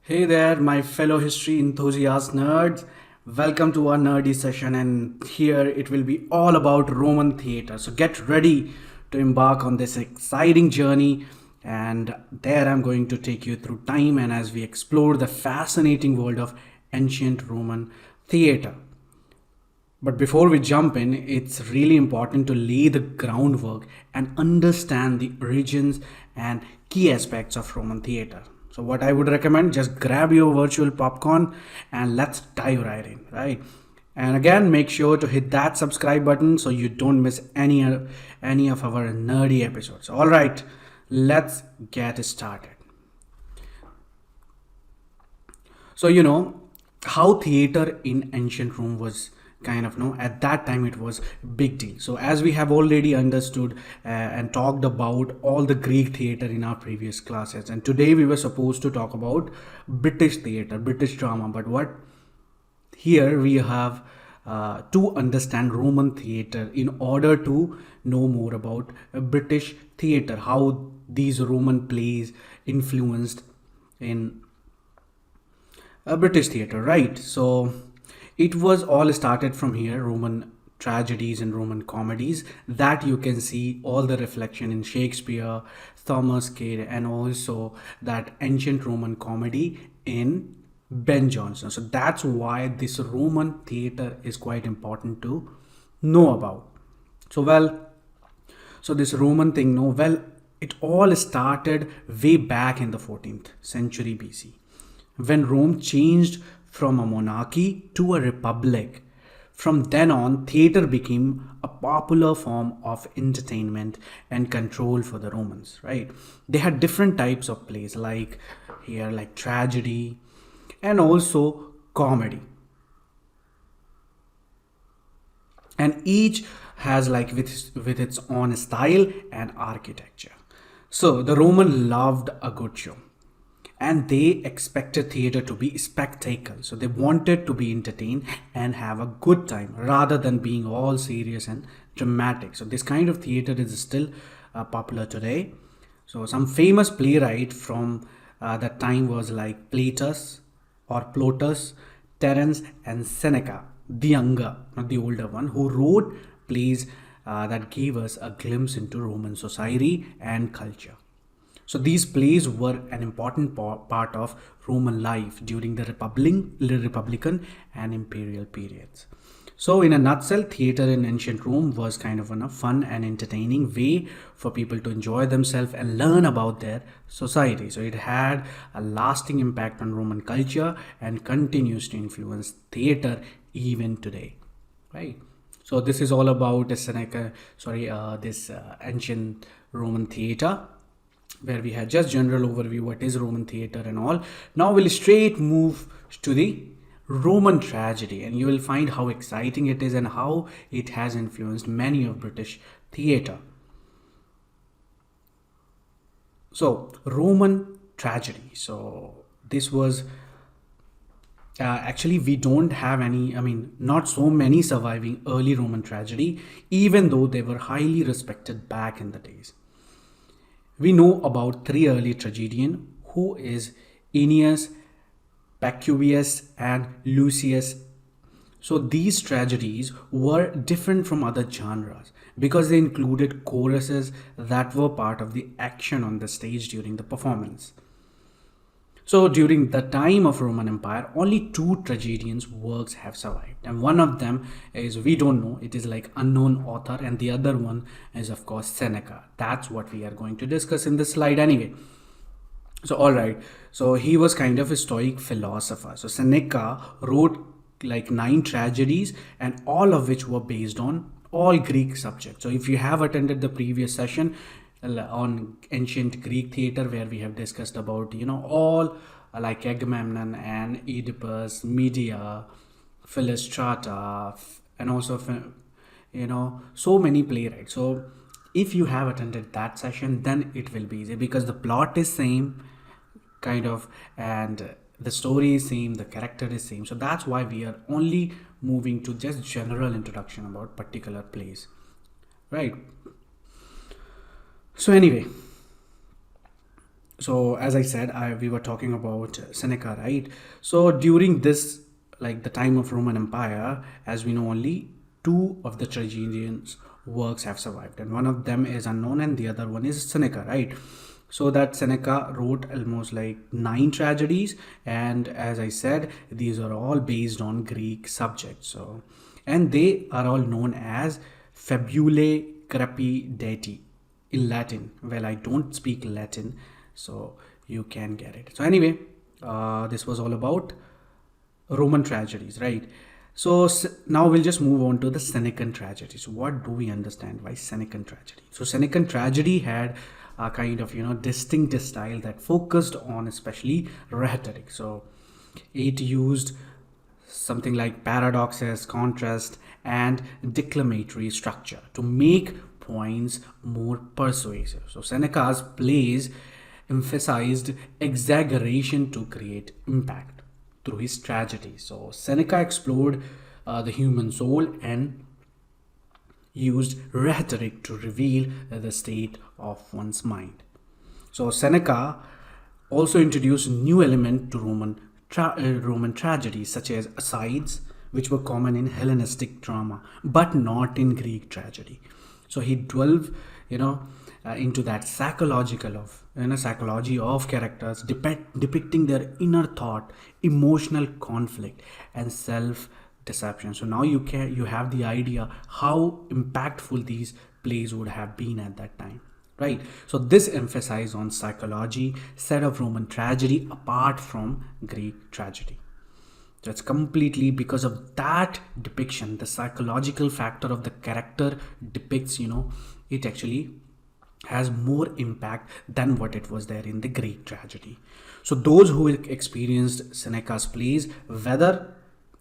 Hey there, my fellow history enthusiast nerds. Welcome to our nerdy session, and here it will be all about Roman theater. So get ready to embark on this exciting journey. And there I'm going to take you through time and as we explore the fascinating world of ancient Roman theater. But before we jump in, it's really important to lay the groundwork and understand the origins and key aspects of Roman theater. So, what I would recommend, just grab your virtual popcorn and let's dive right in, right? And again, make sure to hit that subscribe button so you don't miss any of our nerdy episodes. All right, let's get started. So, how theater in ancient Rome was kind of, no, at that time it was big deal. So, as we have already understood and talked about all the Greek theater in our previous classes, and today we were supposed to talk about British theater, British drama. But what here we have to understand Roman theater in order to know more about British theater, how these Roman plays influenced in British theater, right? So it was all started from here, Roman tragedies and Roman comedies that you can see all the reflection in Shakespeare, Thomas Kyd, and also that ancient Roman comedy in Ben Jonson. So that's why this Roman theater is quite important to know about. So so this Roman thing, no, it all started way back in the 14th century BC when Rome changed from a monarchy to a republic. From then on, theater became a popular form of entertainment and control for the Romans, right? They had different types of plays, like here, like tragedy and also comedy, and each has like with its own style and architecture. So the Roman loved a good show, and they expected theater to be spectacle, so they wanted to be entertained and have a good time rather than being all serious and dramatic. So this kind of theater is still popular today. So some famous playwright from that time was like Plautus, Terence, and Seneca the Younger, not the older one, who wrote plays that gave us a glimpse into Roman society and culture. So these plays were an important part of Roman life during the Republican and imperial periods. So, in a nutshell, theater in ancient Rome was kind of a fun and entertaining way for people to enjoy themselves and learn about their society. So, it had a lasting impact on Roman culture and continues to influence theater even today, right? So, this is all about this ancient Roman theater, where we had just general overview what is Roman theater and all. Now we'll straight move to the Roman tragedy, and you will find how exciting it is and how it has influenced many of British theater. So Roman tragedy. So this was actually we don't have any, I mean, not so many surviving early Roman tragedy, even though they were highly respected back in the days. We know about three early tragedians, who is Aeneas, Pacuvius, and Lucius. So these tragedies were different from other genres because they included choruses that were part of the action on the stage during the performance. So during the time of Roman Empire, only two tragedians' works have survived, and one of them is we don't know; it is like unknown author, and the other one is of course Seneca. That's what we are going to discuss in this slide anyway. So all right, so he was kind of a Stoic philosopher. So Seneca wrote like nine tragedies, and all of which were based on all Greek subjects. So if you have attended the previous session on ancient Greek theater, where we have discussed about all like Agamemnon and Oedipus, Medea, Philostrata, and also so many playwrights. So if you have attended that session, then it will be easy because the plot is same kind of, and the story is same, the character is same. So that's why we are only moving to just general introduction about particular plays, right? So anyway, So as I said, we were talking about Seneca, right? So during this, like the time of Roman Empire, as we know, only two of the tragedians works have survived, and one of them is unknown and the other one is Seneca, right? So that Seneca wrote almost like nine tragedies, and as I said, these are all based on Greek subjects. So, and they are all known as fabulae crepidati in Latin. Well, I don't speak Latin, so you can get it. So anyway, this was all about Roman tragedies, right? So now we'll just move on to the Senecan tragedy. So what do we understand by Senecan tragedy? So Senecan tragedy had a kind of distinct style that focused on especially rhetoric. So it used something like paradoxes, contrast, and declamatory structure to make points more persuasive. So Seneca's plays emphasized exaggeration to create impact through his tragedy. So Seneca explored the human soul and used rhetoric to reveal the state of one's mind. So Seneca also introduced new element to Roman tragedy, such as asides, which were common in Hellenistic drama, but not in Greek tragedy. So he delved, into that psychology of characters, depicting their inner thought, emotional conflict, and self deception. So now you have the idea how impactful these plays would have been at that time, right? So this emphasized on psychology set of Roman tragedy apart from Greek tragedy. That's completely because of that depiction, the psychological factor of the character depicts, it actually has more impact than what it was there in the Greek tragedy. So those who experienced Seneca's plays, whether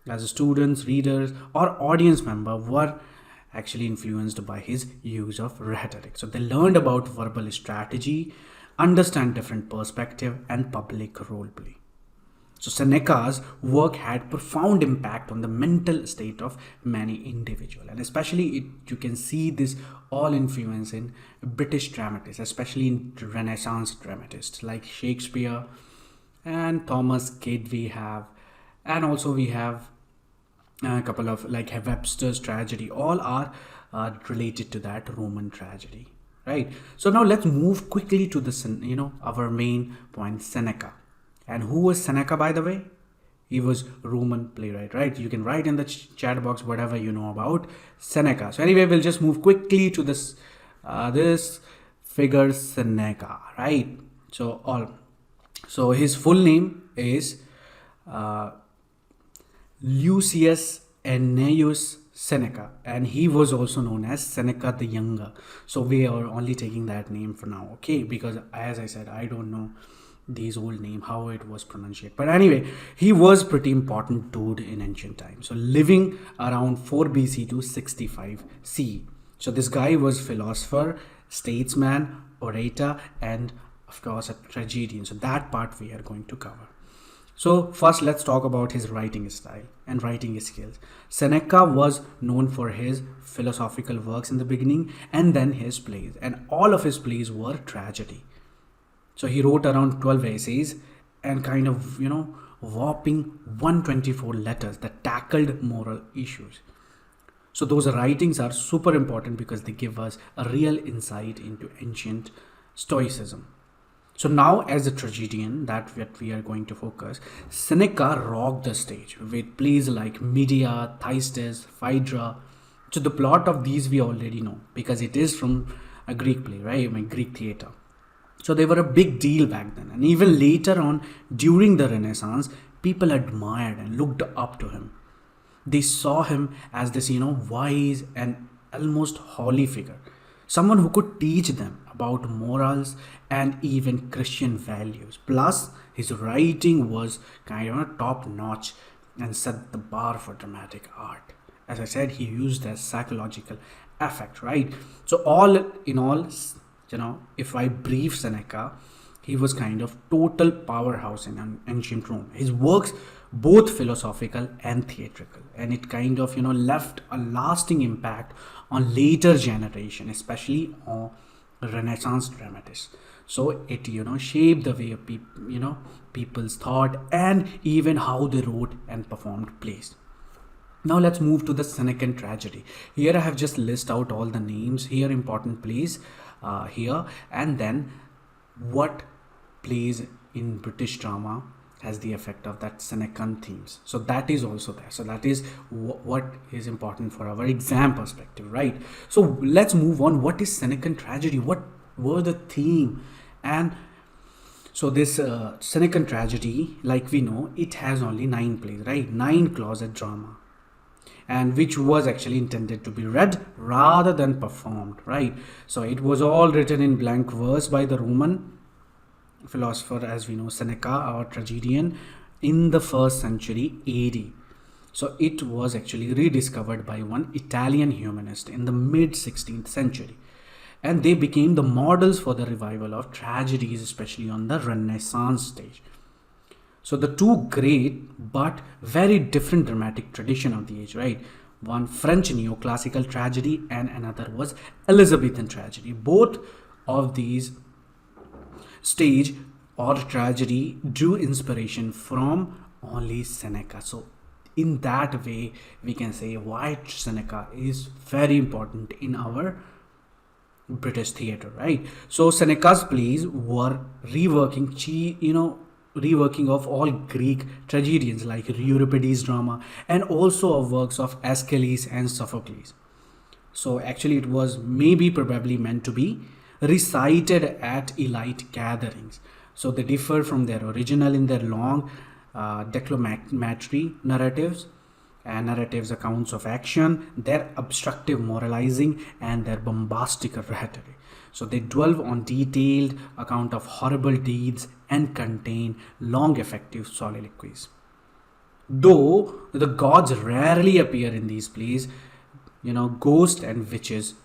as students, readers, or audience member, were actually influenced by his use of rhetoric. So they learned about verbal strategy, understand different perspective, and public role play. So Seneca's work had profound impact on the mental state of many individuals, and especially you can see this all influence in British dramatists, especially in Renaissance dramatists like Shakespeare and Thomas Kyd we have, and also we have a couple of like Webster's tragedy. All are related to that Roman tragedy, right? So now let's move quickly to the our main point, Seneca. And who was Seneca, by the way? He was Roman playwright, right? You can write in the chat box whatever you know about Seneca. So anyway, we'll just move quickly to this figure Seneca, right? So his full name is Lucius Annaeus Seneca, and he was also known as Seneca the Younger. So we are only taking that name for now, okay? Because as I said, I don't know these old name how it was pronounced, but anyway, he was pretty important dude in ancient times, so living around 4 BC to 65 CE. So this guy was philosopher, statesman, orator, and of course a tragedian. So that part we are going to cover. So first let's talk about his writing style and writing skills. Seneca was known for his philosophical works in the beginning, and then his plays, and all of his plays were tragedy. So he wrote around 12 essays and kind of, whopping 124 letters that tackled moral issues. So those writings are super important because they give us a real insight into ancient Stoicism. So now as a tragedian, that what we are going to focus, Seneca rocked the stage with plays like Medea, Thyestes, Phaedra. So the plot of these we already know because it is from a Greek play, right? Greek theater. So they were a big deal back then. And even later on, during the Renaissance, people admired and looked up to him. They saw him as this, wise and almost holy figure. Someone who could teach them about morals and even Christian values. Plus, his writing was kind of top notch and set the bar for dramatic art. As I said, he used as psychological effect, right? So all in all, if I brief Seneca, he was kind of total powerhouse in ancient Rome. His works, both philosophical and theatrical, and it kind of left a lasting impact on later generation, especially on Renaissance dramatists. So it, shaped the way people's thought and even how they wrote and performed plays. Now let's move to the Senecan Tragedy. Here I have just list out all the names here, important plays here, and then what plays in British drama has the effect of that Senecan themes. So that is also there. So that is what is important for our exam perspective, right? So let's move on. What is Senecan Tragedy? What were the theme? And so this Senecan Tragedy, like we know, it has only 9 plays, right? 9 closet drama, and which was actually intended to be read rather than performed, right? So it was all written in blank verse by the Roman philosopher, as we know, Seneca, or tragedian, in the 1st century AD. So it was actually rediscovered by one Italian humanist in the mid 16th century. And they became the models for the revival of tragedies, especially on the Renaissance stage. So the two great but very different dramatic tradition of the age, right? One French neoclassical tragedy and another was Elizabethan tragedy. Both of these stage or tragedy drew inspiration from only Seneca. So in that way we can say why Seneca is very important in our British theater, right? So Seneca's plays were reworking of all Greek tragedians like Euripides drama and also of works of Aeschylus and Sophocles. So actually it was maybe probably meant to be recited at elite gatherings. So they differ from their original in their long declamatory narratives and narratives accounts of action, their obstructive moralizing, and their bombastic rhetoric. So they dwell on detailed account of horrible deeds and contain long effective soliloquies. Though the gods rarely appear in these plays, ghosts and witches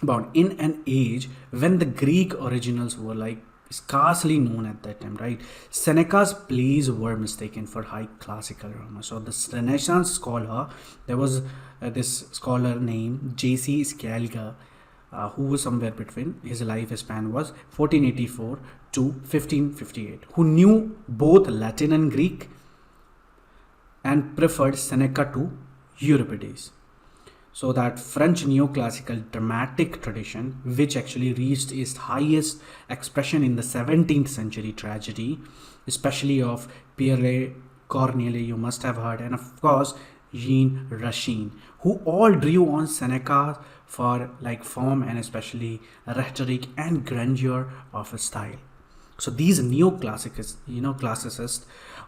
abound in an age when the Greek originals were like scarcely known at that time, right? Seneca's plays were mistaken for high classical drama. So this Renaissance scholar, there was this scholar named J.C. Scaliger, who was somewhere between, his lifespan was 1484 to 1558, who knew both Latin and Greek and preferred Seneca to Euripides. So that French neoclassical dramatic tradition, which actually reached its highest expression in the 17th century tragedy, especially of Pierre Corneille, you must have heard, and of course Jean Racine, who all drew on Seneca for like form and especially rhetoric and grandeur of a style. So these classicists,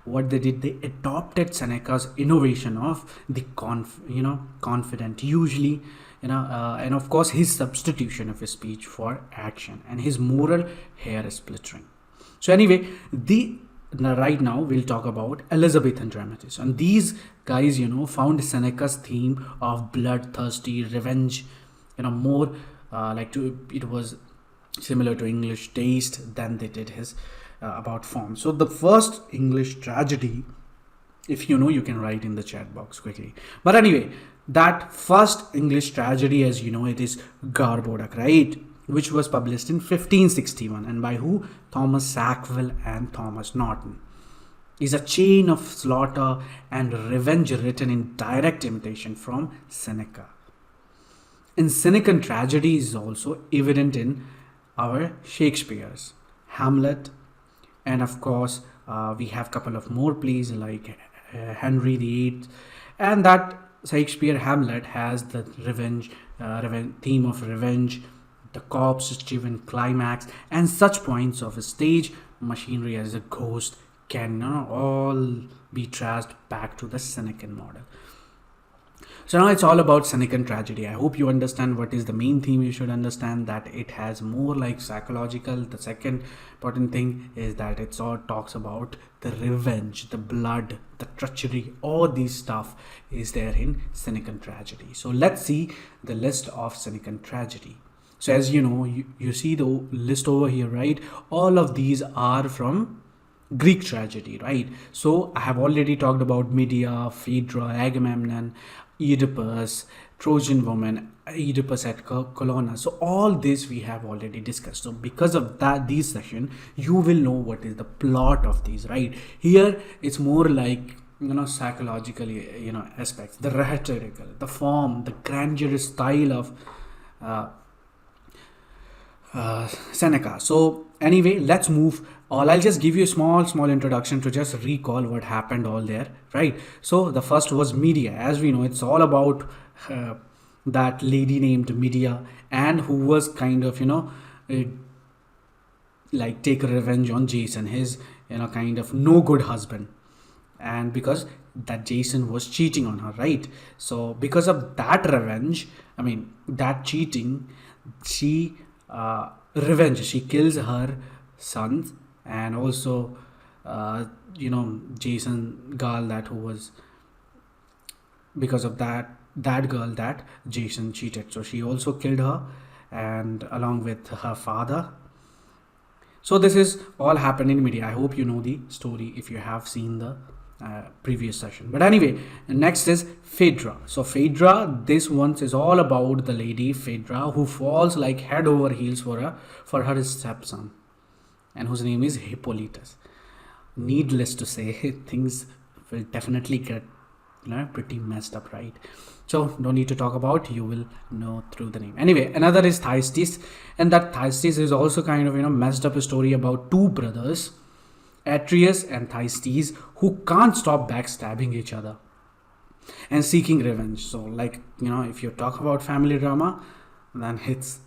what they did, they adopted Seneca's innovation of the confident, usually, and of course his substitution of his speech for action and his moral hair splittering. So anyway, right now we'll talk about Elizabethan dramatists, and these guys, found Seneca's theme of bloodthirsty revenge, more it was similar to English taste than they did his about form. So the first English tragedy, if you know, you can write in the chat box quickly. But anyway, that first English tragedy, as you know, it is Garbodak, right? Which was published in 1561 and by who? Thomas Sackville and Thomas Norton. Is a chain of slaughter and revenge written in direct imitation from Seneca. And Senecan tragedy is also evident in our Shakespeare's Hamlet, and of course we have a couple of more plays like Henry VIII, and that Shakespeare Hamlet has the revenge theme of revenge, the corpse-driven climax, and such points of a stage machinery as a ghost can all be traced back to the Senecan model. So now it's all about Senecan tragedy. I hope you understand what is the main theme. You should understand that it has more like psychological. The second important thing is that it all talks about the revenge, the blood, the treachery, all these stuff is there in Senecan tragedy. So let's see the list of Senecan tragedy. So as you know, you see the list over here, right? All of these are from Greek tragedy, right? So I have already talked about Medea, Phaedra, Agamemnon, Oedipus, Trojan woman, Oedipus at Colonna. So all this we have already discussed. So because of that, these session, you will know what is the plot of these, right? Here it's more like, psychologically, aspects, the rhetorical, the form, the grandeur style of uh, Seneca. So anyway, let's move. All I'll just give you a small introduction to just recall what happened all there, right? So the first was Medea. As we know, it's all about uh, that lady named Medea, and who was kind of uh, like take revenge on Jason, his kind of no good husband, and because that Jason was cheating on her, right? So because of that revenge, I mean that cheating, she revenge. She kills her sons, and also Jason girl, that who was, because of that girl that Jason cheated. So she also killed her, and along with her father. So this is all happened in media. I hope you know the story if you have seen the previous session. But anyway, next is Phaedra. So Phaedra, this one is all about the lady Phaedra who falls like head over heels for her stepson, and whose name is Hippolytus. Needless to say, things will definitely get pretty messed up, right? So don't need to talk about, you will know through the name. Anyway, another is Thyestes, and that Thyestes is also kind of messed up a story about two brothers, Atreus and Thyestes, who can't stop backstabbing each other and seeking revenge. So like if you talk about family drama, then it's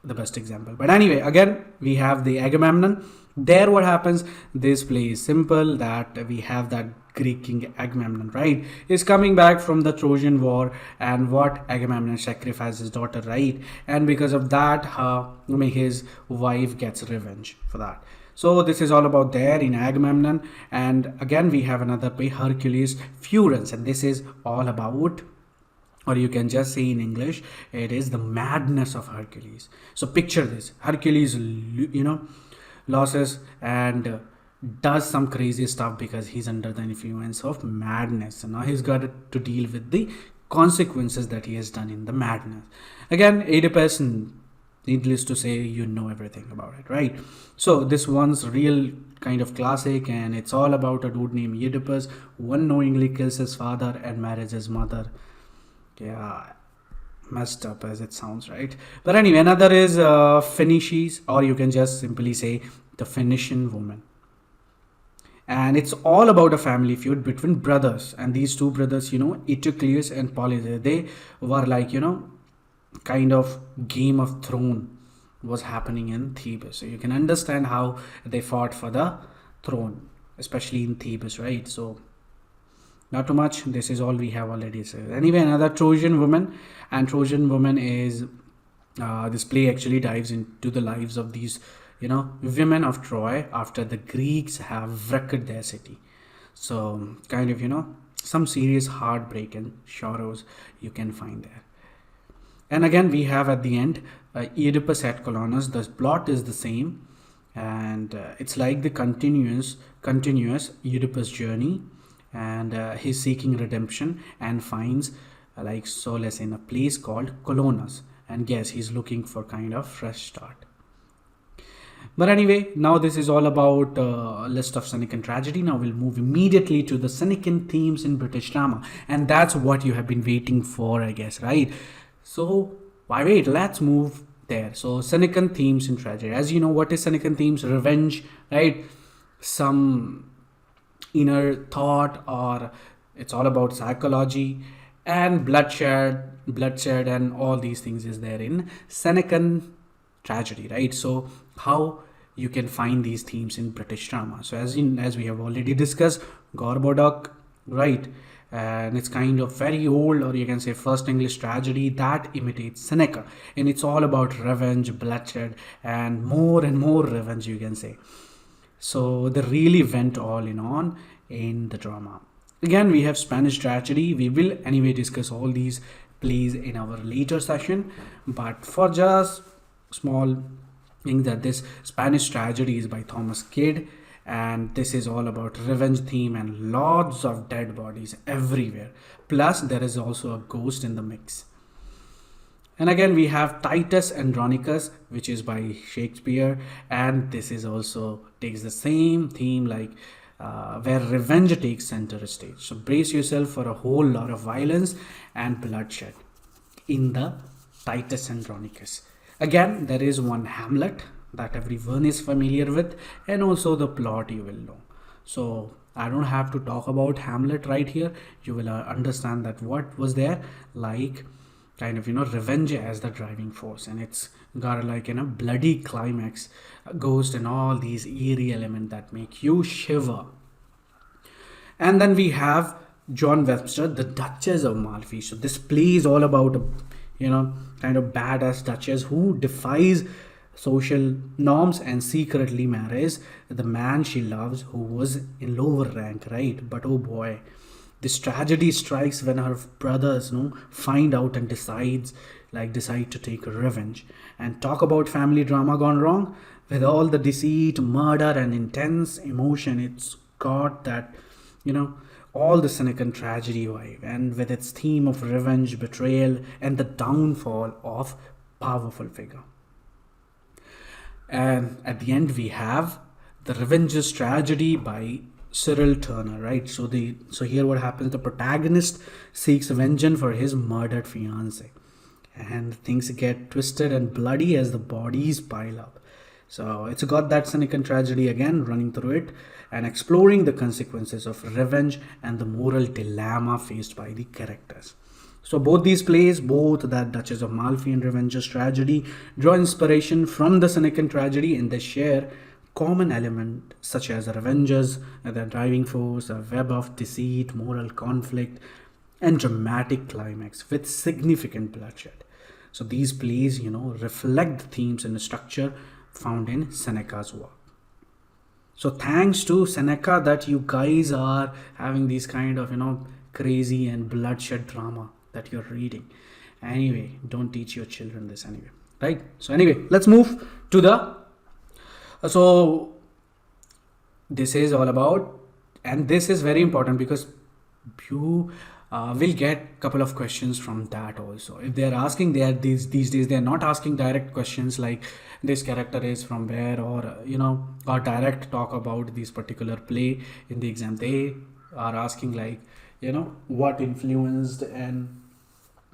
the best example. But anyway, again we have the Agamemnon. There what happens, this play is simple, that we have that Greek king Agamemnon, right, is coming back from the Trojan War, and what Agamemnon sacrificed his daughter, right, and because of that his wife gets revenge for that. So this is all about there in Agamemnon. And again we have another play, Hercules Furens, and this is all about, or you can just say in English, it is the madness of Hercules. So picture this, Hercules losses and does some crazy stuff because he's under the influence of madness, and now he's got to deal with the consequences that he has done in the madness. Again, Oedipus, needless to say, you know everything about it, right? So this one's real kind of classic, and it's all about a dude named Oedipus who unknowingly kills his father and marries his mother. Yeah, messed up as it sounds, right? But anyway, another is Phoenicians, or you can just simply say the Phoenician woman. And it's all about a family feud between brothers, and these two brothers, Eteocles and Polytheus, they were like, kind of Game of Thrones was happening in Thebes. So you can understand how they fought for the throne, especially in Thebes, right? So not too much, this is all we have already said. Anyway, another Trojan woman, and Trojan woman is this play actually dives into the lives of these women of Troy after the Greeks have wrecked their city. So kind of some serious heartbreak and sorrows you can find there. And again we have at the end Oedipus at Colonus. The plot is the same, and it's like the continuous Oedipus journey, and he's seeking redemption and finds like solace in a place called Colonus, and yes, he's looking for kind of fresh start. But anyway, now this is all about list of Senecan tragedy. Now we'll move immediately to the Senecan themes in British drama, and that's what you have been waiting for, I guess, right? So why wait? Let's move there. So Senecan themes in tragedy. As you know, what is Senecan themes? Revenge, right? Some inner thought, or it's all about psychology, and bloodshed, and all these things is there in Senecan tragedy, right? So how you can find these themes in British drama? So as we have already discussed, Gorboduc, right? And it's kind of very old, or you can say first English tragedy that imitates Seneca, and it's all about revenge, bloodshed, and more revenge, you can say. So they really went all in on in the drama. Again, we have Spanish tragedy. We will anyway discuss all these plays in our later session, but for just small thing, that this Spanish tragedy is by Thomas Kidd, and this is all about revenge theme and lots of dead bodies everywhere. Plus there is also a ghost in the mix. And again, we have Titus Andronicus, which is by Shakespeare, and this is also takes the same theme like where revenge takes center stage. So brace yourself for a whole lot of violence and bloodshed in the Titus Andronicus. Again, there is one Hamlet that everyone is familiar with, and also the plot you will know. So I don't have to talk about Hamlet right here. You will understand that what was there, like kind of revenge as the driving force, and it's got like bloody climax, a ghost, and all these eerie elements that make you shiver. And then we have John Webster, the Duchess of Malfi. So this play is all about a kind of badass duchess who defies social norms and secretly marries the man she loves who was in lower rank, right? But oh boy, this tragedy strikes when her brothers find out and decide to take revenge. And talk about family drama gone wrong with all the deceit, murder, and intense emotion. It's got that all the Senecan tragedy vibe, and with its theme of revenge, betrayal, and the downfall of powerful figure. And at the end, we have the Revenger's Tragedy by Cyril Turner, right? So here what happens: the protagonist seeks vengeance for his murdered fiance, and things get twisted and bloody as the bodies pile up. So it's got that Senecan tragedy again running through it, and exploring the consequences of revenge and the moral dilemma faced by the characters. So both these plays, both that Duchess of Malfi and Revenger's Tragedy, draw inspiration from the Senecan tragedy, and they share common element such as the Revengers, the driving force, a web of deceit, moral conflict, and dramatic climax with significant bloodshed. So these plays, reflect the themes and the structure found in Seneca's work. So thanks to Seneca that you guys are having these kind of crazy and bloodshed drama that you're reading. Anyway, don't teach your children this anyway, right? So anyway, let's move to the so this is all about, and this is very important because you will get a couple of questions from that also. If they are asking, they are these days they are not asking direct questions like this character is from where, or or direct talk about this particular play in the exam. They are asking like what influenced and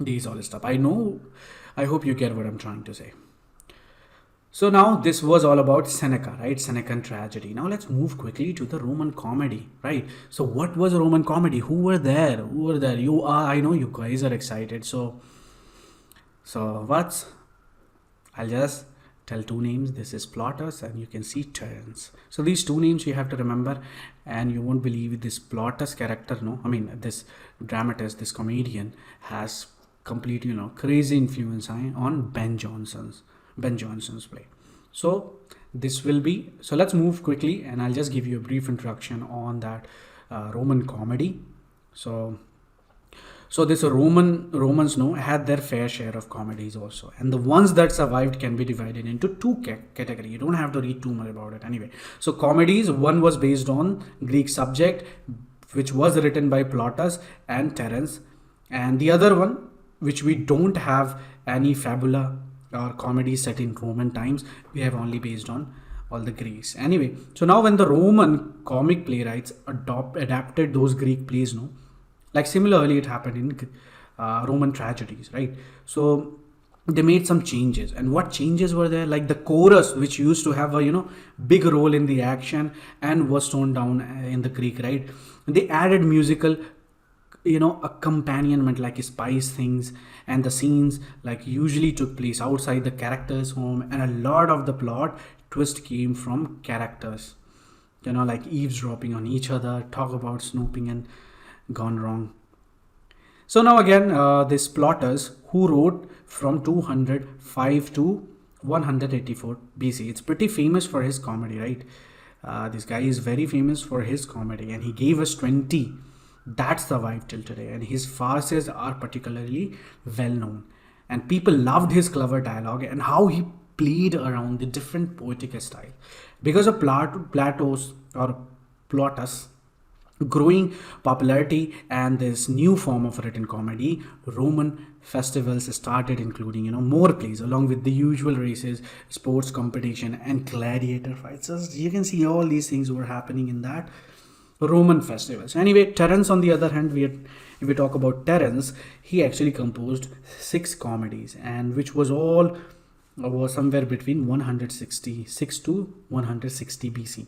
these all stuff. I hope you get what I'm trying to say. So now this was all about Seneca, right? Senecan tragedy. Now let's move quickly to the Roman comedy, right? So what was Roman comedy? Who were there? I know you guys are excited. So I'll just tell two names. This is Plautus and you can see Terence. So these two names you have to remember, and you won't believe this Plautus character, this dramatist, this comedian has complete, crazy influence on Ben Jonson's play. So this will be, so let's move quickly and I'll just give you a brief introduction on that Roman comedy. So this Romans had their fair share of comedies also, and the ones that survived can be divided into two categories. You don't have to read too much about it anyway. So comedies, one was based on Greek subject, which was written by Plautus and Terence, and the other one, which we don't have any fabula or comedy set in Roman times, we have only based on all the Greeks. Anyway, so now when the Roman comic playwrights adapted those Greek plays, like similarly it happened in Roman tragedies, right? So they made some changes, and what changes were there? Like the chorus, which used to have a big role in the action and was toned down in the Greek, right? They added musical accompaniment like spice things, and the scenes like usually took place outside the character's home, and a lot of the plot twist came from characters like eavesdropping on each other, talk about snooping and gone wrong. So now again, this Plautus, who wrote from 205 to 184 BC, it's pretty famous for his comedy, right? This guy is very famous for his comedy, and he gave us 20 that survived till today, and his farces are particularly well known, and people loved his clever dialogue and how he played around the different poetic style. Because of Plautus, Growing popularity and this new form of written comedy, Roman festivals started including more plays along with the usual races, sports competition, and gladiator fights. So you can see all these things were happening in that Roman festivals. Anyway, Terence, on the other hand, if we talk about Terence, he actually composed six comedies, and which was somewhere between 166 to 160 BC.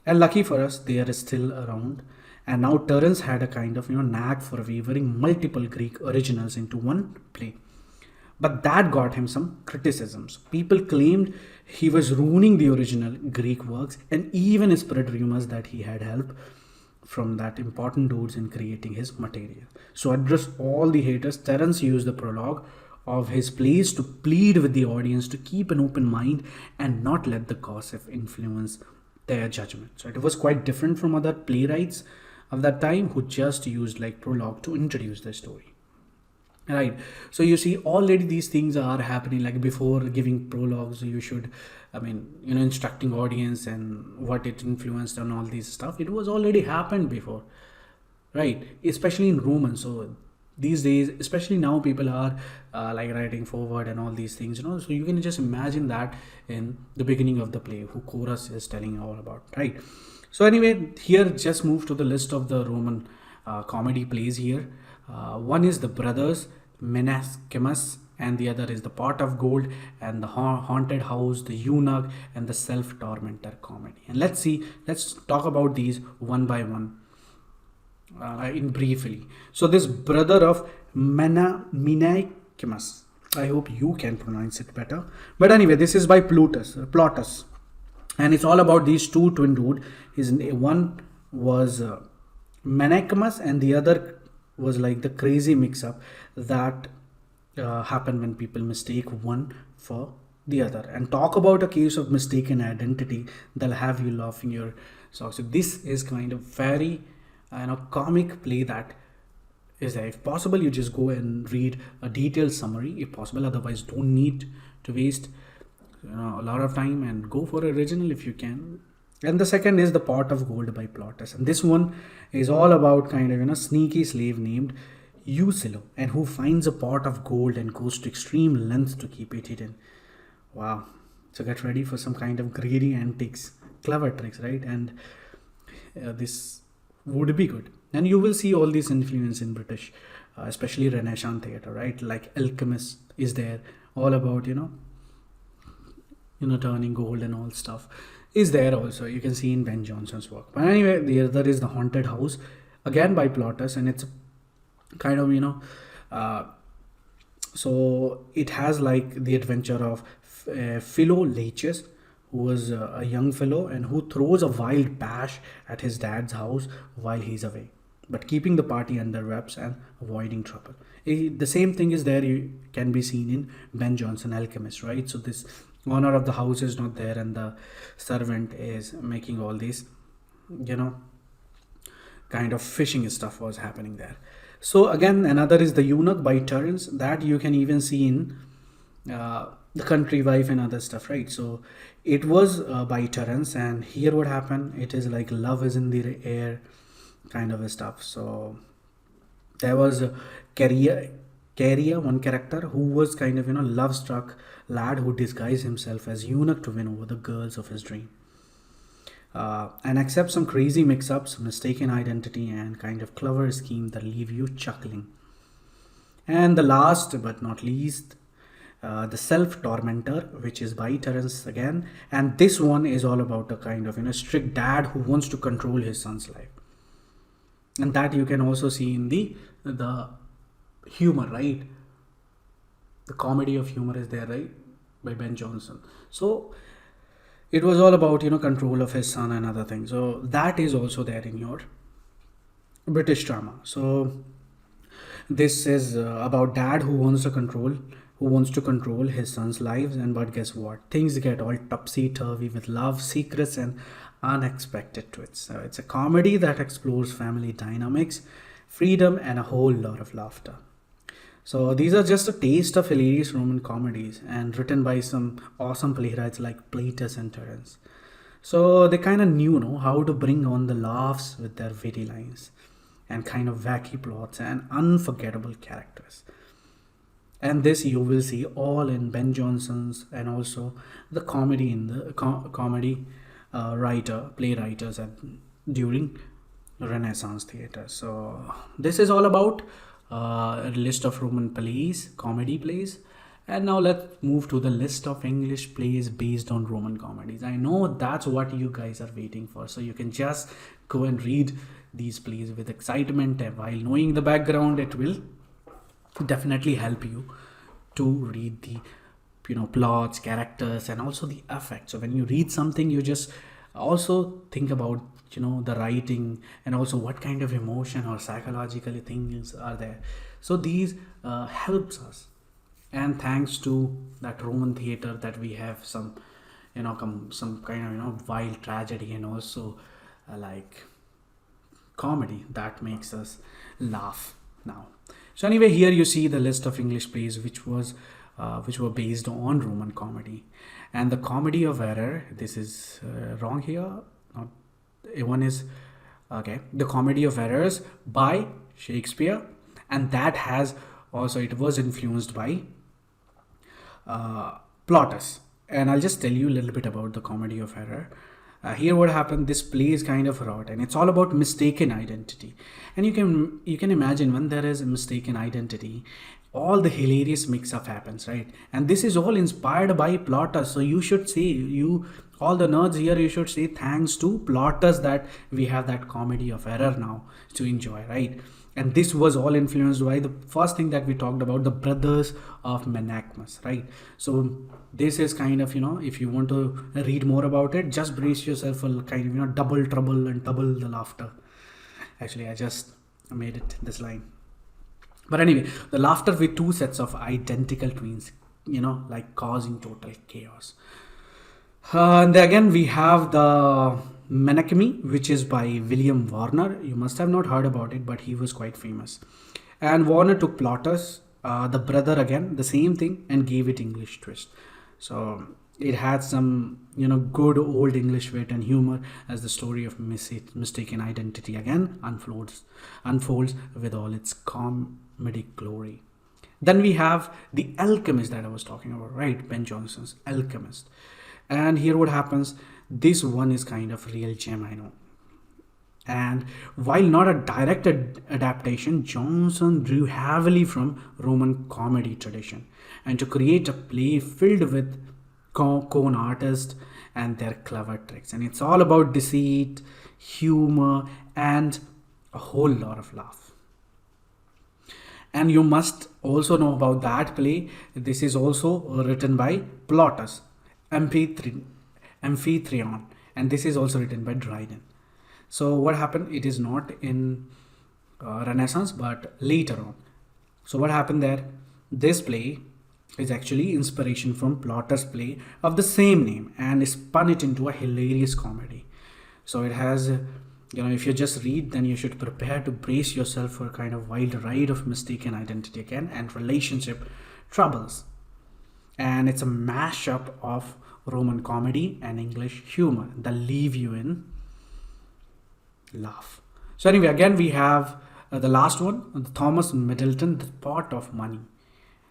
And lucky for us, they are still around. And now Terence had a kind of knack for weaving multiple Greek originals into one play. But that got him some criticisms. People claimed he was ruining the original Greek works and even spread rumors that he had help from that important dudes in creating his material. So, address all the haters, Terence used the prologue of his plays to plead with the audience to keep an open mind and not let the gossip influence their judgment. So, it was quite different from other playwrights of that time who just used like prologue to introduce the story. Right. So you see, already these things are happening. Like before giving prologues, you should, instructing audience and what it influenced and all these stuff. It was already happened before, right? Especially in Roman. So these days, especially now, people are like writing forward and all these things. So you can just imagine that in the beginning of the play, who chorus is telling you all about, right? So anyway, here just move to the list of the Roman comedy plays here. One is the brothers Menascemus, and the other is the pot of gold and the haunted house, the eunuch, and the self-tormentor comedy. And let's talk about these one by one in briefly. So this brother of Menascemus, I hope you can pronounce it better. But anyway, this is by Plautus, and it's all about these two twin dude. His one was Menascemus, and the other was like the crazy mix-up that happened when people mistake one for the other. And talk about a case of mistaken identity that'll have you laughing your socks. So this is kind of very comic play that is there. If possible, you just go and read a detailed summary if possible. Otherwise, don't need to waste a lot of time and go for original if you can. And the second is the pot of gold by Plautus, and this one is all about kind of sneaky slave named Usilo, and who finds a pot of gold and goes to extreme lengths to keep it hidden. Wow! So get ready for some kind of greedy antics, clever tricks, right? And this would be good. And you will see all this influence in British, especially Renaissance theatre, right? Like Alchemist is there, all about turning gold and all stuff is there also. You can see in Ben Jonson's work. But anyway, the other is the haunted house, again by Plautus, and it's kind of so it has like the adventure of Philolaches, who was a young fellow and who throws a wild bash at his dad's house while he's away, but keeping the party under wraps and avoiding trouble. The same thing is there, you can be seen in Ben Jonson Alchemist, right? So this owner of the house is not there and the servant is making all these kind of fishing stuff was happening there. So again, another is the eunuch by Terence, that you can even see in the country wife and other stuff, right? So it was by Terence, and here what happened, it is like love is in the air kind of a stuff. So there was Caria, one character who was kind of love struck lad who disguised himself as eunuch to win over the girls of his dream, and accept some crazy mix-ups, mistaken identity, and kind of clever scheme that leave you chuckling. And the last but not least, the self-tormentor, which is by Terence again, and this one is all about a kind of strict dad who wants to control his son's life, and that you can also see in the humor, right? The comedy of humor is there, right, by Ben Jonson. So it was all about control of his son and other things. So that is also there in your British drama. So this is about dad who wants to control his son's lives, and but guess what, things get all topsy-turvy with love, secrets, and unexpected twists. So it's a comedy that explores family dynamics, freedom, and a whole lot of laughter. So these are just a taste of hilarious Roman comedies and written by some awesome playwrights like Plautus and Terence. So they kind of knew, how to bring on the laughs with their witty lines and kind of wacky plots and unforgettable characters. And this you will see all in Ben Johnson's, and also the comedy in the comedy playwriters during Renaissance theater. So this is all about a list of Roman plays, comedy plays. And now let's move to the list of English plays based on Roman comedies. I know that's what you guys are waiting for, so you can just go and read these plays with excitement, and while knowing the background, it will definitely help you to read the plots, characters, and also the effects. So when you read something, you just also think about the writing, and also what kind of emotion or psychological things are there. So these helps us. And thanks to that Roman theater, that we have some some kind of wild tragedy, and also like comedy that makes us laugh now. So anyway, here you see the list of English plays which were based on Roman comedy. And the Comedy of Error, this is wrong here. Not one is okay. The Comedy of Errors by Shakespeare, and that has also, it was influenced by Plautus. And I'll just tell you a little bit about the Comedy of Error. Here what happened, this play is kind of wrought, and it's all about mistaken identity. And you can imagine, when there is a mistaken identity, all the hilarious mix-up happens, right? And this is all inspired by Plautus. So you should say, you all the nerds here, you should say thanks to Plautus that we have that Comedy of Error now to enjoy, right? And this was all influenced by the first thing that we talked about, the brothers of Menachmus, right? So this is kind of, if you want to read more about it, just brace yourself for kind of, double trouble and double the laughter. Actually, I just made it this line. But anyway, the laughter with two sets of identical twins, like causing total chaos. And again, we have the Menachmi, which is by William Warner. You must have not heard about it, but he was quite famous. And Warner took Plautus, the brother again, the same thing, and gave it English twist. So it had some, good old English wit and humor, as the story of mistaken identity again unfolds with all its comedic glory. Then we have The Alchemist that I was talking about, right? Ben Jonson's Alchemist. And here what happens, this one is kind of real gem, I know. And while not a direct adaptation, Johnson drew heavily from Roman comedy tradition, and to create a play filled with con artists and their clever tricks. And it's all about deceit, humor, and a whole lot of laugh. And you must also know about that play. This is also written by Plautus, Amphitryon, and this is also written by Dryden. So what happened, it is not in Renaissance, but later on. So what happened there, this play is actually inspiration from Plautus' play of the same name, and spun it into a hilarious comedy. So it has, if you just read, then you should prepare to brace yourself for a kind of wild ride of mistaken identity again, and relationship troubles. And it's a mashup of Roman comedy and English humor that leave you in laugh. So anyway, again we have the last one, Thomas Middleton, The Pot of Money.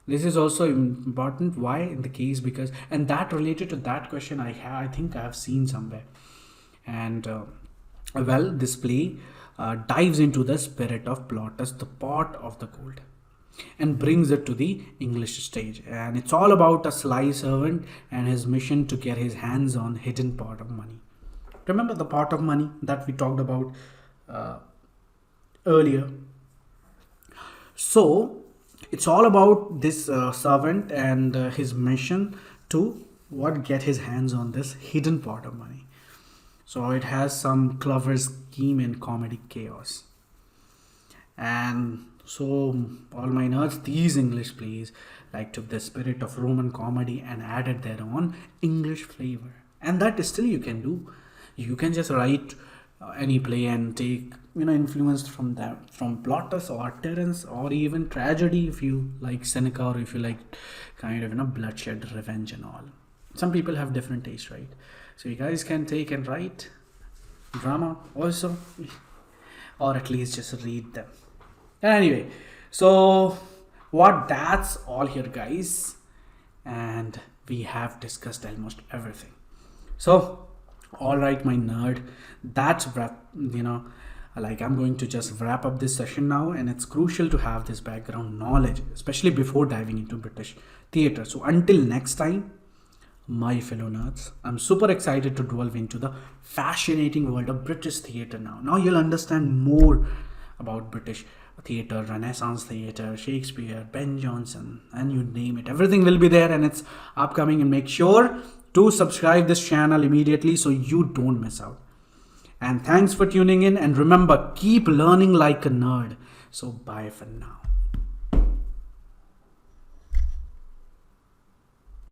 This is also important. Why? In the case, because, and that related to that question, I think I have seen somewhere. And well, this play dives into the spirit of Plautus, the pot of the gold, and brings it to the English stage. And it's all about a sly servant and his mission to get his hands on hidden pot of money. Remember the pot of money that we talked about earlier? So it's all about this servant and his mission to get his hands on this hidden pot of money. So it has some clever scheme and comedic chaos. And so all my nerds, these English plays like took the spirit of Roman comedy and added their own English flavor. And that is still you can do. You can just write any play and take influence from Plautus or Terence, or even tragedy if you like Seneca, or if you like kind of bloodshed, revenge and all. Some people have different taste, right? So you guys can take and write drama also, or at least just read them. Anyway, so what that's all here, guys, and we have discussed almost everything. So, all right, my nerd, that's like I'm going to just wrap up this session now, and it's crucial to have this background knowledge, especially before diving into British theatre. So, until next time, my fellow nerds, I'm super excited to delve into the fascinating world of British theatre now. Now you'll understand more about British theatre, Renaissance theatre, Shakespeare, Ben Jonson, and you name it. Everything will be there and it's upcoming. And make sure to subscribe this channel immediately so you don't miss out. And thanks for tuning in. And remember, keep learning like a nerd. So bye for now.